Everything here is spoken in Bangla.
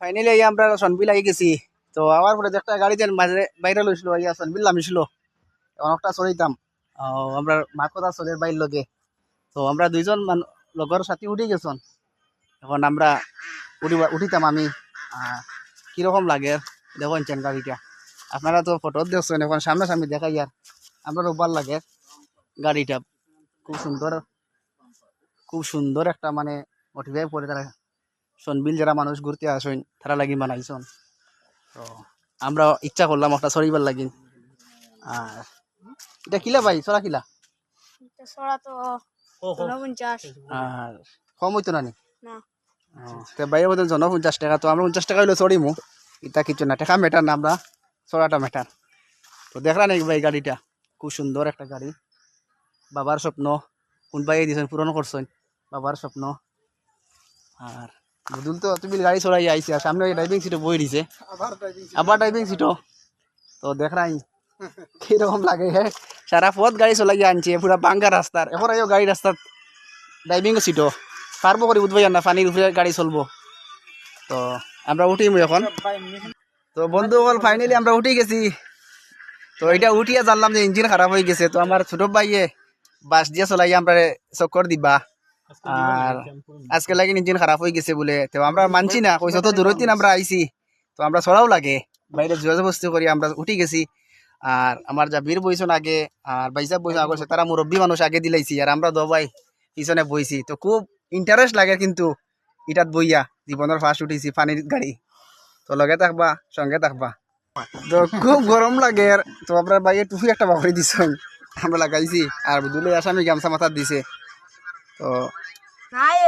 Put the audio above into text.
ফাইনালি আমরা সনবিল আই গেছি। তো আমার পরে যে একটা গাড়ি যেন মাঝে বাইরে লইছিল ইয়া সনবিল নামিছিল, অনেকটা চড়িতাম আমরা মা কথা চলের বাইর লগে। তো আমরা দুইজন লগর সাথী উঠে গেছন। এখন আমরা উঠিতাম আমি। কিরকম লাগে দেখুন চেন গাড়িটা, আপনারা তো ফটো দেখছেন, এখন সামনাসামনি দেখাই আর আমরা রোববার লাগে গাড়িটা। খুব সুন্দর, খুব সুন্দর একটা মানে মোটিভাই করে তারা সনবিল যারা মানুষ ঘুরতে আসেন তারা লাগি বানাইছন। তো আমরা ইচ্ছা করলাম একটা সরিবার লাগি। আর এটা কিলা ভাই সরা কিলা? ছড়া তো 49 আর কম হইতো না নি? না। তো ভাইয়ের বলতেন 50 টাকা, তো আমরা 50 টাকা হইলে চড়িমু, এটা কিছু না, টাকা মেটার না, আমরা চড়াটা মেটার। তো দেখলা নাকি ভাই গাড়িটা? খুব সুন্দর একটা গাড়ি, বাবার স্বপ্ন। কোন ভাই দিয়েছেন, পূরণ করছেন বাবার স্বপ্ন। আর বুদুল তো তুমি গাড়ি চড়াই আইসি, আর সামনে ড্রাইভিং সিটে বই দিছে, আবার ড্রাইভিং সিটও। তো দেখ নাই কিরকম লাগে, হ্যাঁ সারা পথ গাড়ি চলাই আনছে পুরা বাঙ্গা রাস্তার, এখন আইও গাড়ি রাস্তার ড্রাইভিং সিটও পারবো করে উঠবো না, পানির উপরে গাড়ি চলবো। তো আমরা উঠিমু এখন। তো বন্ধু বল ফাইনালি আমরা উঠে গেছি। তো এটা উঠিয়া জানলাম যে ইঞ্জিন খারাপ হয়ে গেছে। তো আমার ছোট ভাইয়ে বাস দিয়ে চলাই আমরা চক্কর দিবা, আর আজকে লাগে ইঞ্জিন খারাপ হয়ে গেছে বলে। তো আমরা মানছি না, কইস তো দূরের দিন আমরা আইছি, তো আমরা ছড়াও লাগে বাইরে জোরজবস্তি করি আমরা উঠে গেছি। আর আমার যা বীর বইছন আগে আর বাইসা বইছন আগে, তারা মুরব্বী মানুষ আগে দিলাইছি, আর আমরা দবাই পিছনে বইছি। তো খুব ইন্টারেস্ট লাগে কিন্তু ইটাত বইয়া, জীবনের ফার্স্ট উঠেছি পানির গাড়ি। তো লগে থাকবা, সঙ্গে থাকবা। তো খুব গরম লাগে। তো আপনার বাইরে টুপি একটা বাকরি দিছ আমরা লাগাইছি, আর দুলে আসামি গামছা মাথার দিছে। তো নাই